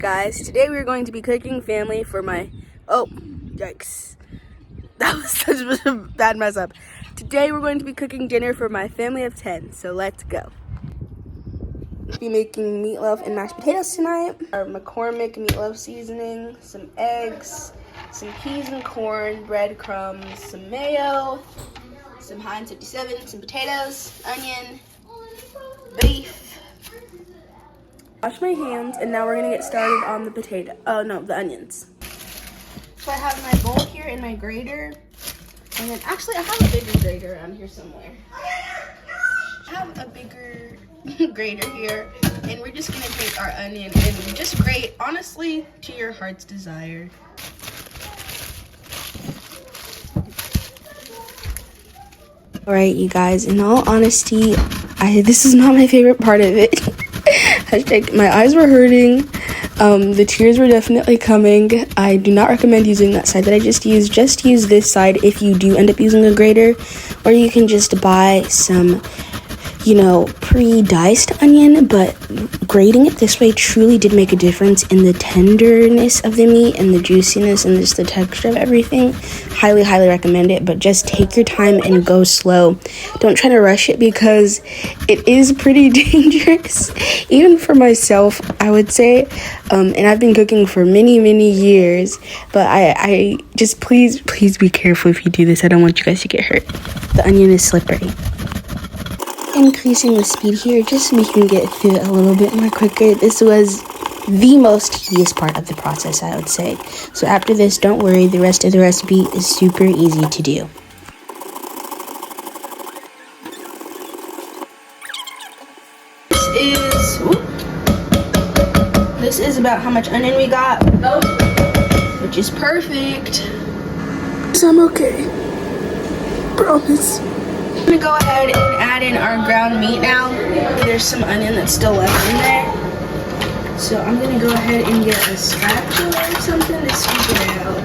Guys, today we're going to be cooking family for my, oh, yikes. That was such a bad mess up. Today we're going to be cooking dinner for my family of 10, so let's go. We'll be making meatloaf and mashed potatoes tonight. Our McCormick meatloaf seasoning, some eggs, some peas and corn, breadcrumbs, some mayo, some Heinz 57, some potatoes, onion, beef. Wash my hands, and now we're gonna get started on the onions. So I have my bowl here and my grater, and then actually I have a bigger grater around here somewhere. I have a bigger grater here, and we're just gonna take our onion and just grate, honestly, to your heart's desire. All right, you guys, in all honesty, this is not my favorite part of it. My eyes were hurting. The tears were definitely coming. I do not recommend using that side that I just used. Just use this side if you do end up using a grater, or you can just buy some, pre-diced onion, but grating it this way truly did make a difference in the tenderness of the meat and the juiciness and just the texture of everything. Highly, highly recommend it, but just take your time and go slow. Don't try to rush it because it is pretty dangerous, even for myself, I would say. And I've been cooking for many, many years, but I just please be careful if you do this. I don't want you guys to get hurt. The onion is slippery. Increasing the speed here just so we can get through it a little bit more quicker. This was the most tedious part of the process, I would say. So after this, don't worry, the rest of the recipe is super easy to do. This is about how much onion we got, which is perfect. So I'm okay. Promise. I'm gonna go ahead and add in our ground meat now. There's some onion that's still left in there. So I'm gonna go ahead and get a spatula or something to scoop it out.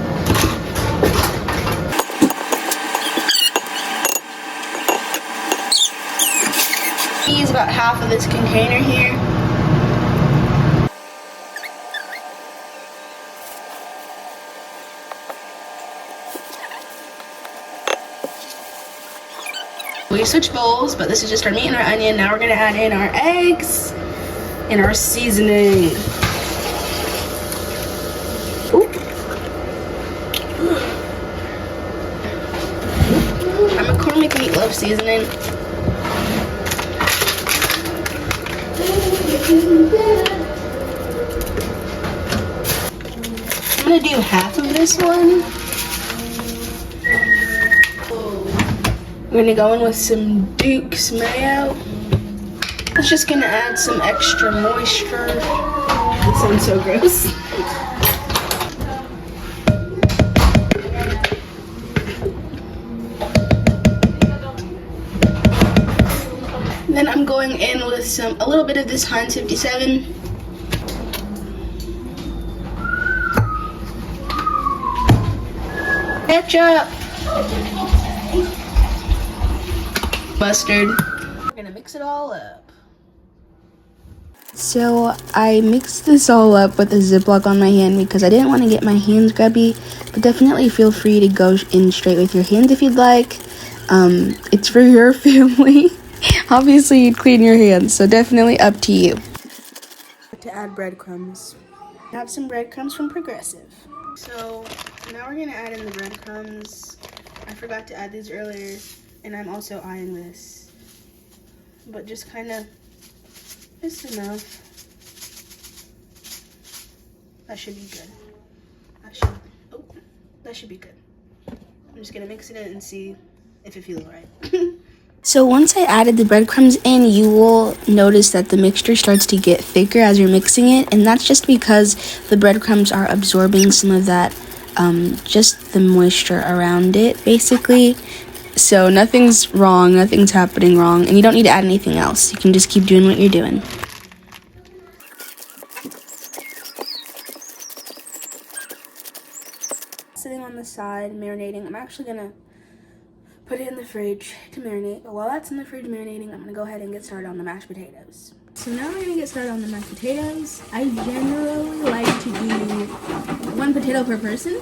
Use about half of this container here. We switched bowls, but this is just our meat and our onion. Now we're gonna add in our eggs and our seasoning. Ooh. Our McCormick meatloaf seasoning. I'm gonna do half of this one. We're gonna go in with some Duke's mayo. It's just gonna add some extra moisture. This sounds so gross. Then I'm going in with a little bit of this Heinz 57. Ketchup. Mustard. We're gonna mix it all up. So I mixed this all up with a Ziploc on my hand because I didn't want to get my hands grubby, but definitely feel free to go in straight with your hands if you'd like. It's for your family. Obviously you'd clean your hands, so definitely up to you. To add breadcrumbs. I have some breadcrumbs from Progressive. So now we're gonna add in the breadcrumbs. I forgot to add these earlier. And I'm also eyeing this, but just kind of, just enough. That should be good. That should be good. I'm just gonna mix it in and see if it feels right. So once I added the breadcrumbs in, you will notice that the mixture starts to get thicker as you're mixing it, and that's just because the breadcrumbs are absorbing some of that, just the moisture around it, basically. So nothing's wrong, nothing's happening wrong, and you don't need to add anything else. You can just keep doing what you're doing. Sitting on the side, marinating. I'm actually gonna put it in the fridge to marinate. But while that's in the fridge marinating, I'm gonna go ahead and get started on the mashed potatoes. So now we're gonna get started on the mashed potatoes. I generally like to do 1 potato per person.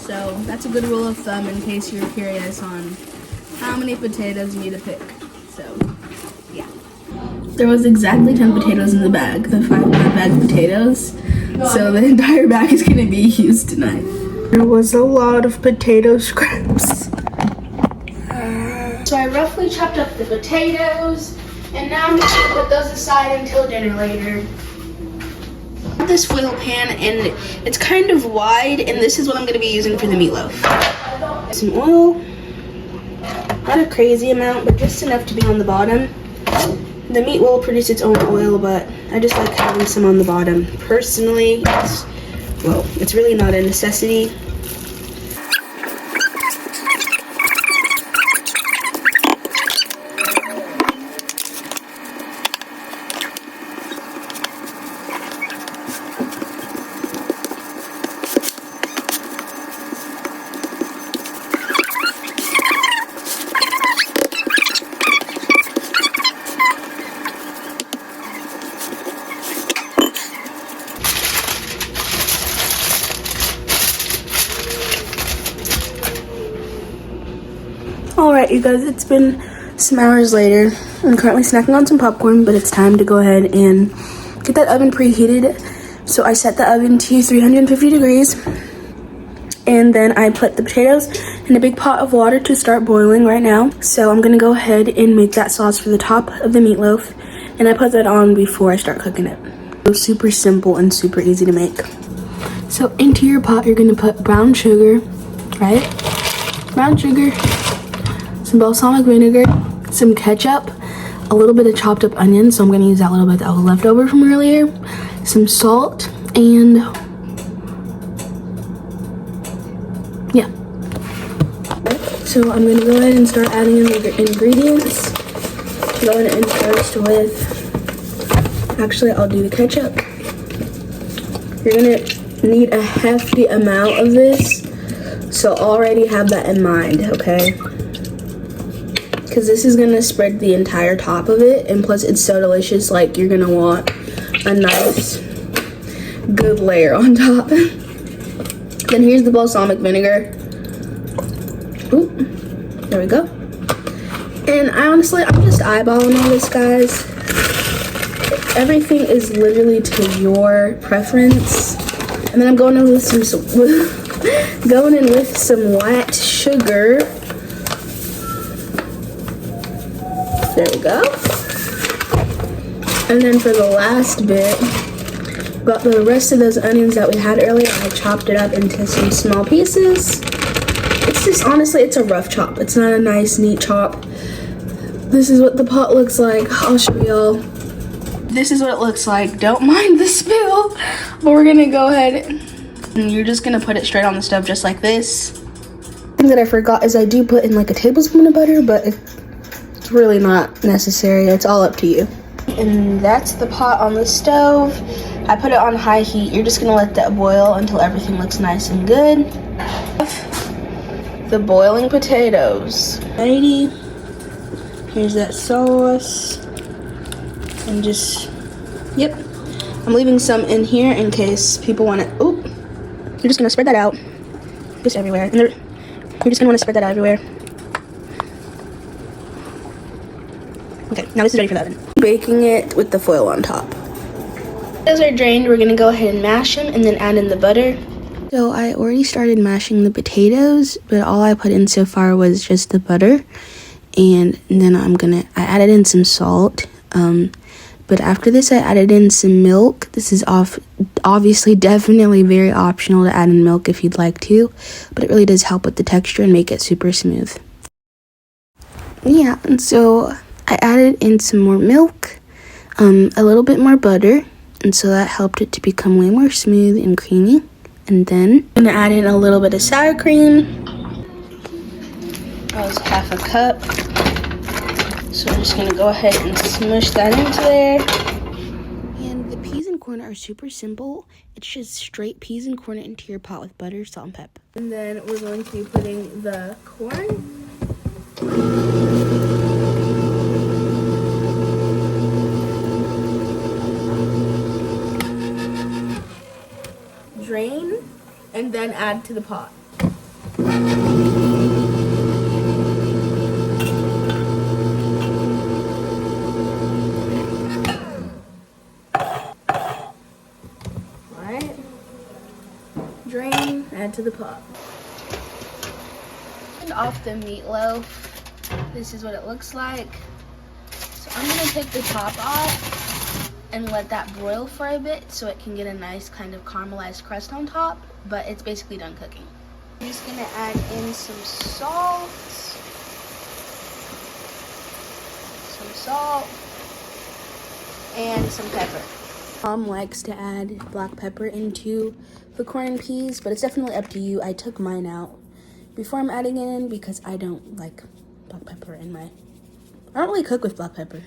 So that's a good rule of thumb in case you're curious on how many potatoes you need to pick. So, yeah. There was exactly 10 potatoes in the bag, the 5-pound bag of potatoes. So the entire bag is gonna be used tonight. There was a lot of potato scraps. So I roughly chopped up the potatoes, and now I'm just gonna put those aside until dinner later. This foil pan, and it's kind of wide, and this is what I'm gonna be using for the meatloaf. Some oil, not a crazy amount, but just enough to be on the bottom. The meat will produce its own oil, but I just like having some on the bottom. Personally, it's really not a necessity. Alright, you guys, it's been some hours later. I'm currently snacking on some popcorn, but it's time to go ahead and get that oven preheated. So I set the oven to 350 degrees, and then I put the potatoes in a big pot of water to start boiling right now. So I'm gonna go ahead and make that sauce for the top of the meatloaf, and I put that on before I start cooking it. It was super simple and super easy to make. So into your pot, you're gonna put brown sugar, right? Brown sugar, some balsamic vinegar, some ketchup, a little bit of chopped up onion, so I'm going to use that little bit that was left over from earlier, some salt, and yeah. So I'm going to go ahead and start adding in the ingredients. Going in first with, actually I'll do the ketchup. You're going to need a hefty amount of this, so already have that in mind, okay? Because this is gonna spread the entire top of it, and plus it's so delicious, like you're gonna want a nice good layer on top. Then here's the balsamic vinegar. Ooh, there we go. And I'm just eyeballing all this, guys. Everything is literally to your preference. And then I'm going in with some white sugar. There we go. And then for the last bit, got the rest of those onions that we had earlier. I chopped it up into some small pieces. It's just, honestly, it's a rough chop. It's not a nice, neat chop. This is what the pot looks like. I'll show y'all. This is what it looks like. Don't mind the spill. But we're gonna go ahead and you're just gonna put it straight on the stove just like this. Thing that I forgot is I do put in like a tablespoon of butter, but it's really not necessary. It's all up to you. And that's the pot on the stove. I put it on high heat. You're just gonna let that boil until everything looks nice and good. The boiling potatoes. Alrighty. Here's that sauce. And just, yep. I'm leaving some in here in case people want it. Oop. You're just gonna spread that out. Just everywhere. And you're just gonna wanna spread that out everywhere. Okay, now this is ready for the oven. Baking it with the foil on top. Those are drained. We're gonna go ahead and mash them and then add in the butter. So I already started mashing the potatoes, but all I put in so far was just the butter. And then I added in some salt. But after this, I added in some milk. This is obviously definitely very optional to add in milk if you'd like to, but it really does help with the texture and make it super smooth. Yeah, and so I added in some more milk, a little bit more butter, and so that helped it to become way more smooth and creamy. And then I'm gonna add in a little bit of sour cream. That was half a cup. So I'm just gonna go ahead and smush that into there. And the peas and corn are super simple. It's just straight peas and corn into your pot with butter, salt, and pep. And then we're going to be putting the corn. drain, and then add to the pot. Alright. Drain, add to the pot. And off the meatloaf. This is what it looks like. So I'm gonna take the top off and let that broil for a bit so it can get a nice kind of caramelized crust on top, but it's basically done cooking. I'm just gonna add in some salt, and some pepper. Mom likes to add black pepper into the corn and peas, but it's definitely up to you. I took mine out before I'm adding it in because I don't like black pepper in my... I don't really cook with black pepper.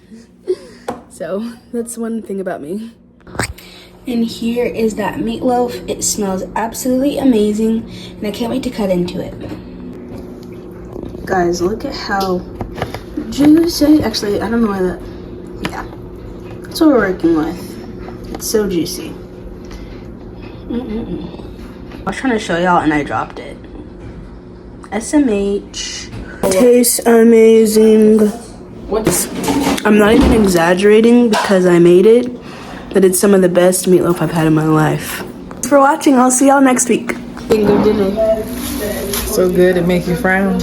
So that's one thing about me. And here is that meatloaf. It smells absolutely amazing, and I can't wait to cut into it. Guys, look at how juicy. Actually, I don't know why that... Yeah, that's what we're working with. It's so juicy. I was trying to show y'all and I dropped it. SMH. Tastes amazing. I'm not even exaggerating because I made it, but it's some of the best meatloaf I've had in my life. Thanks for watching. I'll see y'all next week. Think of dinner. So good it make you frown.